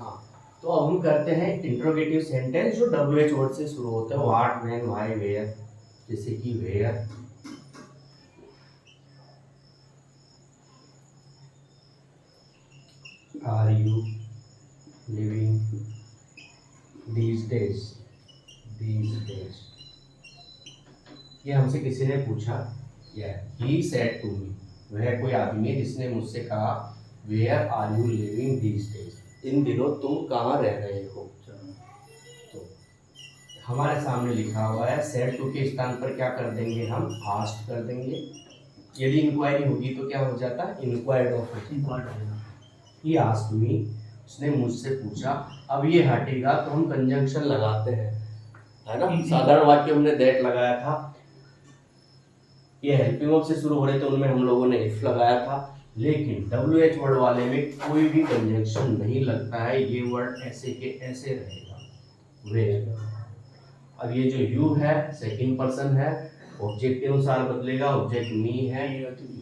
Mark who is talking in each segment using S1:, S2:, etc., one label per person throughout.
S1: हाँ, तो अब हम करते हैं इंट्रोगेटिव सेंटेंस जो WH वर्ड से शुरू होता है। What, when, why, where. जैसे कि where are you living these days. ये हमसे किसी ने पूछा, या ही सेड टू मी, वह कोई आदमी है जिसने मुझसे कहा where are you living these days, इन दिनों तुम कहाँ रह रहे हो। तो हमारे सामने लिखा हुआ है, सेड टू के स्थान पर क्या कर देंगे हम, आस्क्ड कर देंगे। यदि इंक्वायरी होगी तो क्या हो जाता है, inquired of. He asked me, उसने मुझसे पूछा। अब ये हटेगा तो हम कंजंक्शन लगाते हैं, है ना। साधारण वाक्य हमने दैट लगाया था, ये हेल्पिंग वर्ब से शुरू हो रहे थे उनमें हम लोगों ने इफ लगाया था। लेकिन WH वर्ड वाले में कोई भी कंजंक्शन नहीं लगता है, ये वर्ड ऐसे के ऐसे रहेगा, वेयर। अब ये जो यू है सेकंड पर्सन है, ऑब्जेक्ट के अनुसार बदलेगा। ऑब्जेक्ट मी है,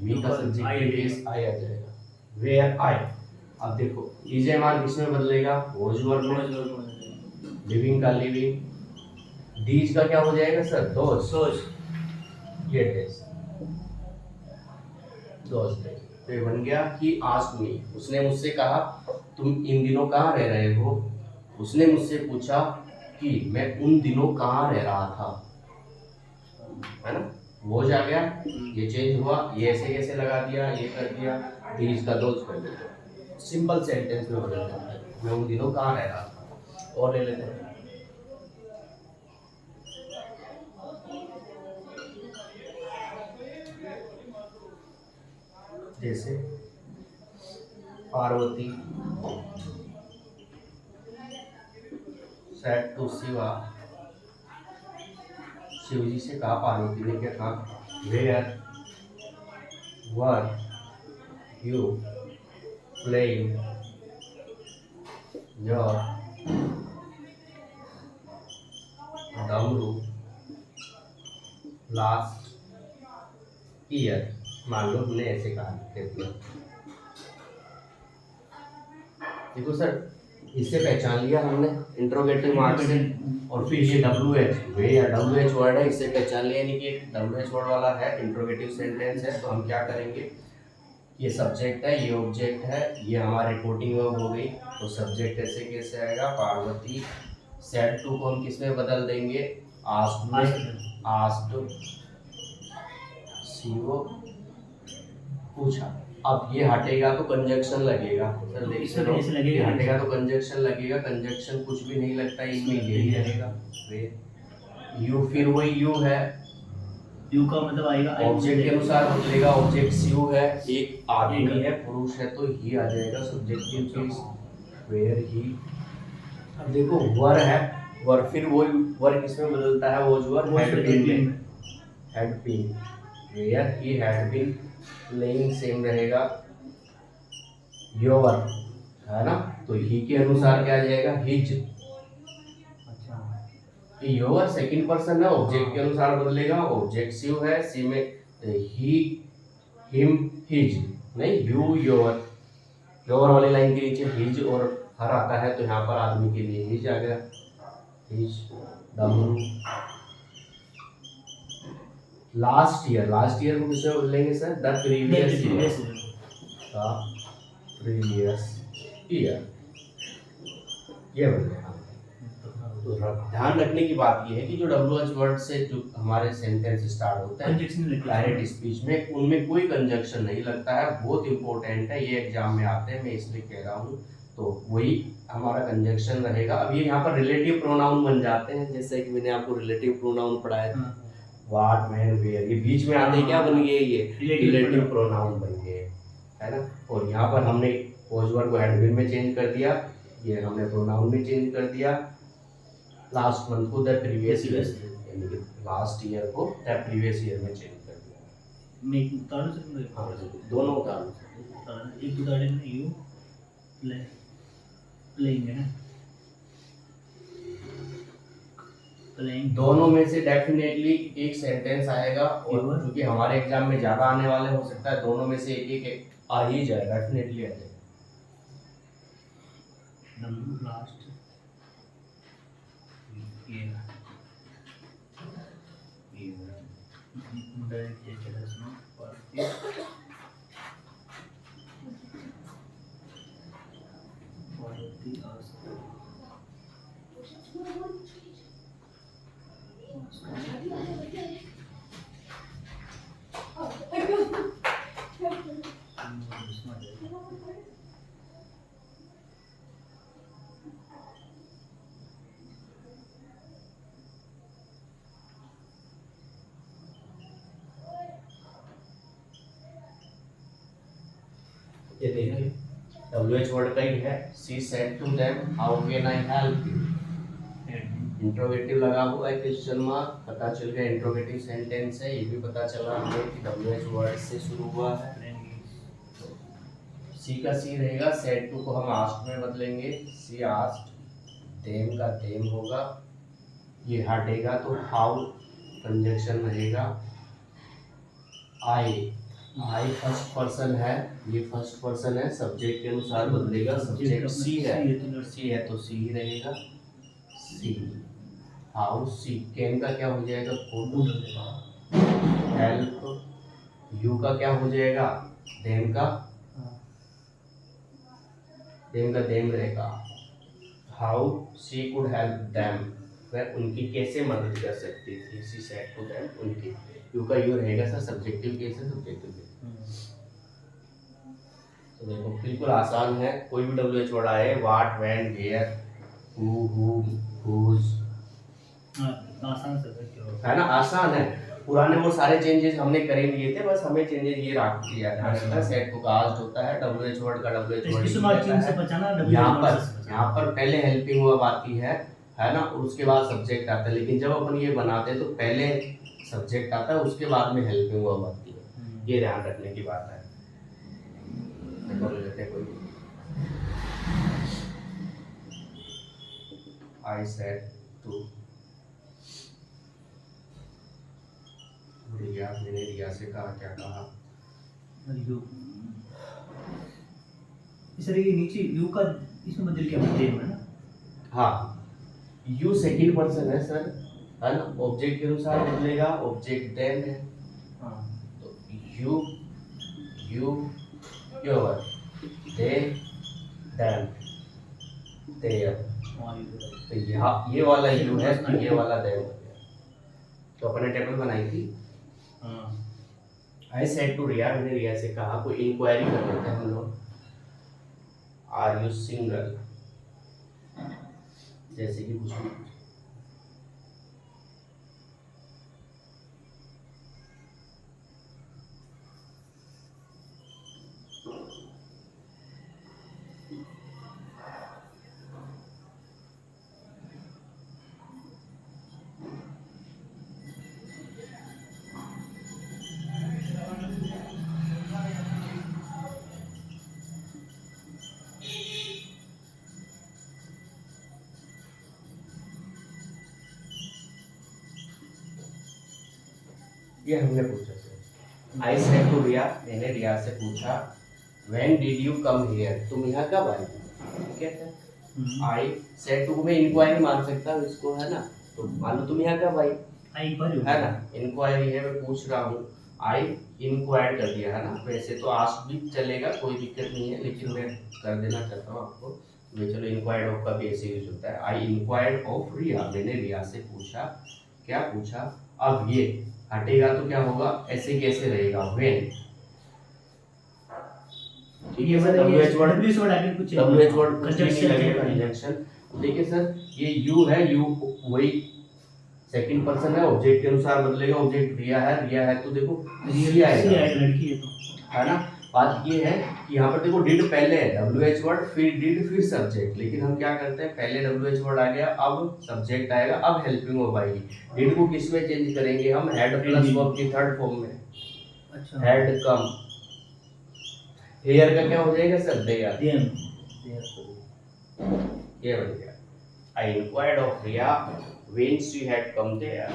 S1: मी का सब्जेक्ट बेस आई आ जाएगा, वेयर आई। अब देखो इज मान किसमें बदलेगा, वॉज वर्ब में। लिविंग का लिविंग, दीज का क्या हो जाएगा सर, दोज। ये डेज, दोज डेज। तो ये बन गया कि आस्क्ड मी, उसने मुझसे कहा तुम इन दिनों कहाँ रह रहे हो। उसने मुझसे पूछा कि मैं उन दिनों कहाँ रह रहा था, है ना। वो जा गया, ये चेंज हुआ, ये ऐसे कैसे लगा दिया, ये कर दिया, दीज का दोज कर दिया। सिंपल सेंटेंस में बदल जाता है, मैं उन दिनों कहाँ रह रहा था। और ले लेते हैं, जैसे पार्वती सेड टू शिवा, शिव जी से कहा, पार्वती ने क्या कहा, where were you playing your damaru last year. मान लो हमने ऐसे कहा, देखो सर इससे पहचान लिया हमने इंट्रोगेटिव मार्क से। और फिर ये WH वे या WH वर्ड है, इससे पहचान लिया, यानी कि WH वर्ड वाला है, इंट्रोगेटिव सेंटेंस है। तो हम क्या करेंगे, ये सब्जेक्ट है, ये ऑब्जेक्ट है, ये हमारी रिपोर्टिंग वर्ब हो गई। तो सब्जेक्ट ऐसे कैसे आएगा, पार्वती सेड टू को हम किस में बदल देंगे, आस्क्ड में। आस्क्ड शिव पूछा। अब ये हटेगा तो कंजक्शन लगेगा, सर देखिए लो, ये हटेगा तो कंजक्शन लगेगा। कंजक्शन कुछ भी नहीं लगता, इनमें यही रहेगा, यू। फिर वही यू है,
S2: यू का मतलब आएगा
S1: ऑब्जेक्ट के अनुसार बदलेगा। ऑब्जेक्ट यू है, एक आदमी है, पुरुष है, तो ही आ जाएगा सब्जेक्टिव चीज, वेयर ही। अब देखो वर है, वर फिर वो वर किसमें बदलता है, वो जो हैड बीन में, had been, where he had been playing, same रहेगा योर, है ना। तो ही के अनुसार क्या आ जाएगा, हिज। योर सेकंड पर्सन है, ऑब्जेक्ट के अनुसार बदलेगा। ऑब्जेक्ट यू है, सी में ही हिम हिज, नहीं यू योर। योर वाली लाइन के नीचे हिज और हर आता है, तो यहाँ पर आदमी के लिए हिज आ गया, हिज डमरू। लास्ट ईयर, लास्ट ईयर को किसमें बदलेंगे sir, the previous year, the previous year, ये बन गया। तो ध्यान रखने की बात यह है कि जो WH वर्ड से जो हमारे सेंटेंस स्टार्ट होता है डायरेक्ट स्पीच में, उनमें कोई कंजक्शन नहीं लगता है। बहुत इंपॉर्टेंट है, ये एग्जाम में आते हैं, मैं इसलिए कह रहा हूँ। तो वही हमारा कंजक्शन रहेगा। अब ये यहाँ पर रिलेटिव प्रोनाउन बन जाते हैं, जैसे कि मैंने आपको रिलेटिव प्रोनाउन पढ़ाया था, व्हाट, व्हेन, वेयर, ये बीच में आते क्या बन गए, ये रिलेटिव प्रोनाउन बन गए, है ना। और यहाँ पर हमने वॉज वर्ड को हैड बीन में चेंज कर दिया, ये हमने प्रोनाउन में चेंज कर दिया। लास्ट मंथ को द प्रीवियस ईयर, यानी कि लास्ट ईयर को द प्रीवियस ईयर में चेंज कर दिया।
S2: मैं उतारू सकूंगा,
S1: हाँ जी, दोनों उतारू।
S2: एक उदाहरण में यू प्लेइंग है ना, प्लेइंग
S1: दोनों में से डेफिनेटली एक सेंटेंस आएगा, और क्योंकि हमारे एग्जाम में ज्यादा आने वाले हो सकता है दोनों में से एक एक आ ही जाए, डेफिनेटली आ जाए।
S2: W लास्ट ये डायरेक्ट ये चला सुनो पार्टी पार्टी आस्क
S1: ये देखिए WH वर्ड का ही है। She said to them how can I help you. Interrogative लगा हुआ है क्वेश्चन मार्क, पता चल गया इंट्रोगेटिव सेंटेंस है। ये भी पता चला हमें कि WH वर्ड से शुरू हुआ है। सी का सी रहेगा, सेड टू को हम आस्क्ड में बदलेंगे। सी आस्क्ड, देम का देम होगा, ये हटेगा तो हाउ कंजक्शन रहेगा। आई फर्स्ट पर्सन है, ये फर्स्ट पर्सन है, सब्जेक्ट के अनुसार बदलेगा। सब्जेक्ट सी है तो सी ही रहेगा। सी हाउ सी, कैन का क्या हो जाएगा, कुड। हेल्प, यू का क्या हो जाएगा, देम का देम रहेगा। How she could help them, वह उनकी कैसे मदद कर सकती थी। सी सेड टू देम, उनकी। यू का यू रहेगा सर सब्जेक्टिव केस है, सब्जेक्टिव केस। तो देखो बिल्कुल आसान है, कोई भी WH वर्ड आए, what, when, where, who, whom, whose,
S2: आसान से
S1: है ना, आसान है। पुराने वो सारे चेंजेस हमने करे लिए थे, बस हमें चेंजेस ये रख दिया था। सेट टू कास्ट होता है, WH वर्ड का WH वर्ड यहाँ पर पहले हेल्पिंग वर्ब आती है ना, और उसके बाद सब्जेक्ट आता है। लेकिन जब अपन ये बनाते हैं तो पहले सब्जेक्ट आता है, उसके बाद में हेल्पिंग वर्ब आती है। ये ध्यान रखने की बात है। देखो लेते हैं कोई, I said to रिया, मैंने रिया से कहा, क्या कहा,
S2: यू। इस तरह के नीचे यू का इसमें बदल के देम है ना।
S1: हाँ, यू सेकंड पर्सन है सर, है ना, ऑब्जेक्ट के अनुसार बदलेगा। ऑब्जेक्ट देम है,
S2: हाँ
S1: तो you your, they them, there. तो यहाँ ये वाला यू है, तो ये वाला देम हो गया। तो अपने टेबल बनाई थी। आई सेड टू रिया, मैंने रिया से कहा, कोई इंक्वायरी कर लेते हैं हम लोग। आर यू सिंगल, जैसे कि कुछ भी। ये हमने पूछा सर। आई सेड टू रिया, मैंने रिया से पूछा, when did you come here, तुम यहाँ कब आई। ठीक है, आई सेड टू में इंक्वायरी मान सकता हूँ इसको, है ना। तो मान लो तुम यहाँ कब आई, है ना, इंक्वायरी है, मैं पूछ रहा हूँ। आई इंक्वायर कर दिया, है ना। वैसे तो आस्क भी चलेगा, कोई दिक्कत नहीं है, लेकिन मैं कर देना चाहता हूँ आपको। मैं चलो इंक्वायर्ड ऑफ का भी ऐसे यूज होता है। आई इंक्वायर्ड ऑफ रिया, मैंने रिया से पूछा। क्या पूछा, अब ये हटेगा तो क्या होगा, ऐसे कैसे रहेगा, व्हेन। ठीक है सर, WH वर्ड कुछ भी नहीं लगेगा, कंजंक्शन। देखिए सर, ये यू है, यू वही सेकंड पर्सन है, ऑब्जेक्ट के अनुसार बदलेगा। ऑब्जेक्ट रिया है तो देखो रिया है,
S2: लड़की है तो,
S1: है ना। बात ये है कि यहाँ पर देखो डिड पहले है, WH वर्ड, फिर डिड, फिर सब्जेक्ट। लेकिन हम क्या करते हैं, पहले WH वर्ड आ गया, अब सब्जेक्ट आएगा, अब हेल्पिंग वर्ब आएगी। डिड को किस में चेंज करेंगे हम, हेड प्लस वर्ब की थर्ड फॉर्म में।
S2: अच्छा,
S1: हेड कम, हेयर का क्या हो जाएगा सर, देयर। ये बन गया। I inquired of Riya when she had come there.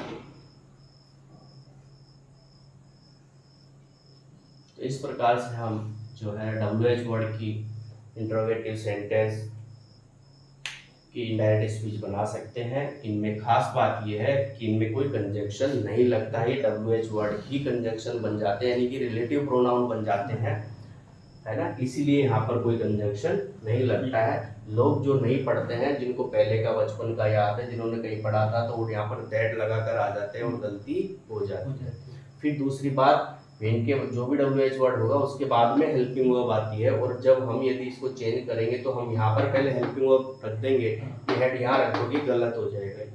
S1: तो इस प्रकार से हम जो है WH वर्ड की इंट्रोगेटिव सेंटेंस कि इनडायरेक्ट स्पीच बना सकते हैं। इनमें खास बात यह है कि इनमें कोई कंजंक्शन नहीं लगता है, ये WH वर्ड ही कंजंक्शन बन जाते हैं, यानी कि रिलेटिव प्रोनाउन बन जाते हैं, है ना, इसीलिए यहाँ पर कोई कंजंक्शन नहीं लगता है। लोग जो नहीं पढ़ते हैं, जिनको पहले का बचपन का याद है, जिन्होंने कहीं पढ़ा था, तो वो यहाँ पर दैट लगाकर आ जाते हैं और गलती हो जाती है। फिर दूसरी बात, वेन के जो भी WH वर्ड होगा उसके बाद में हेल्पिंग वर्ब आती है, और जब हम यदि इसको चेंज करेंगे तो हम यहाँ पर पहले हेल्पिंग वर्ब रख देंगे, ये हेड यहाँ रखोगे गलत हो जाएगा,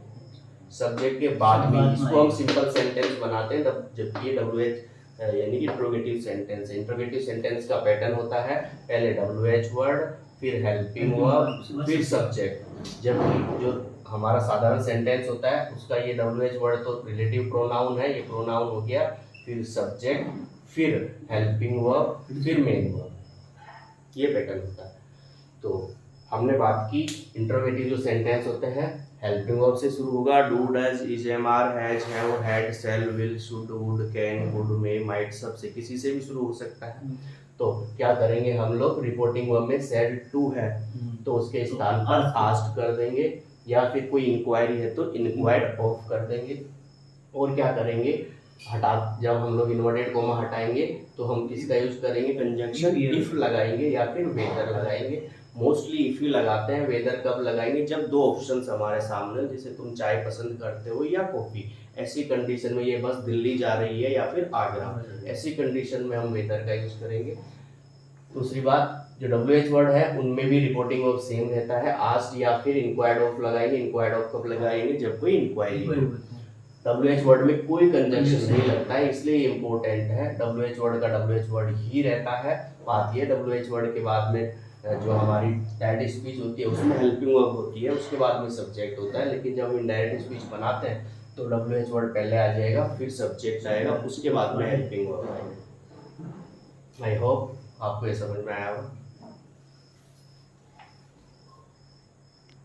S1: सब्जेक्ट के बाद में इसको हम सिंपल सेंटेंस बनाते हैं, जबकि ये WH यानी कि इंट्रोगेटिव सेंटेंस है। इंट्रोगेटिव सेंटेंस का पैटर्न होता है पहले WH वर्ड, फिर हेल्पिंग वर्ब, फिर सब्जेक्ट। जबकि जो हमारा साधारण सेंटेंस होता है उसका ये WH वर्ड तो रिलेटिव प्रोनाउन है, ये प्रोनाउन हो गया, फिर सब्जेक्ट, फिर हेल्पिंग वर्ब, फिर मेन वर्ब, ये पैटर्न होता है। तो हमने बात की इंट्रोगेटिव जो सेंटेंस होते हैं हेल्पिंग वर्ब से शुरू होगा, do, does, is, am, are, has, have, had, shall, will, should, would, can, could, may, might, सब से किसी से भी शुरू हो सकता है। तो क्या करेंगे हम लोग, रिपोर्टिंग वर्ब में सेड टू है तो उसके स्थान पर आस्क्ड कर देंगे, या फिर कोई इंक्वायरी है तो इंक्वायर्ड ऑफ कर देंगे। और क्या करेंगे, हटा, जब हम लोग इन्वर्टेड कॉमा हटाएंगे तो हम किसका यूज करेंगे, कंजंक्शन इफ लगाएंगे या फिर वेदर लगाएंगे। मोस्टली इफ ही लगाते हैं, वेदर कब लगाएंगे, जब दो ऑप्शंस हमारे सामने हो, जैसे तुम चाय पसंद करते हो या कॉफी, ऐसी कंडीशन में ये बस दिल्ली जा रही है या फिर आगरा, ऐसी कंडीशन में हम वेदर का यूज करेंगे। दूसरी बात, जो WH वर्ड है उनमें भी रिपोर्टिंग ऑफ सेम रहता है, आस्क्ड या फिर इंक्वायर्ड ऑफ लगाएंगे। इंक्वायर्ड ऑफ कब लगाएंगे, जब कोई इंक्वायरी हो। WH वर्ड में कोई कंजंक्शन नहीं लगता है, इसलिए इम्पोर्टेंट है। WH वर्ड का WH वर्ड ही रहता है। बात ये, WH वर्ड के बाद में जो हमारी डायरेक्ट स्पीच होती है उसमें हेल्पिंग वर्ब होती है, उसके बाद में सब्जेक्ट होता है। लेकिन जब हम इनडायरेक्ट स्पीच बनाते हैं तो WH वर्ड पहले आ जाएगा, फिर सब्जेक्ट आएगा, उसके बाद में हेल्पिंग वर्ब आएगा। आई होप आपको ये समझ में आया होगा।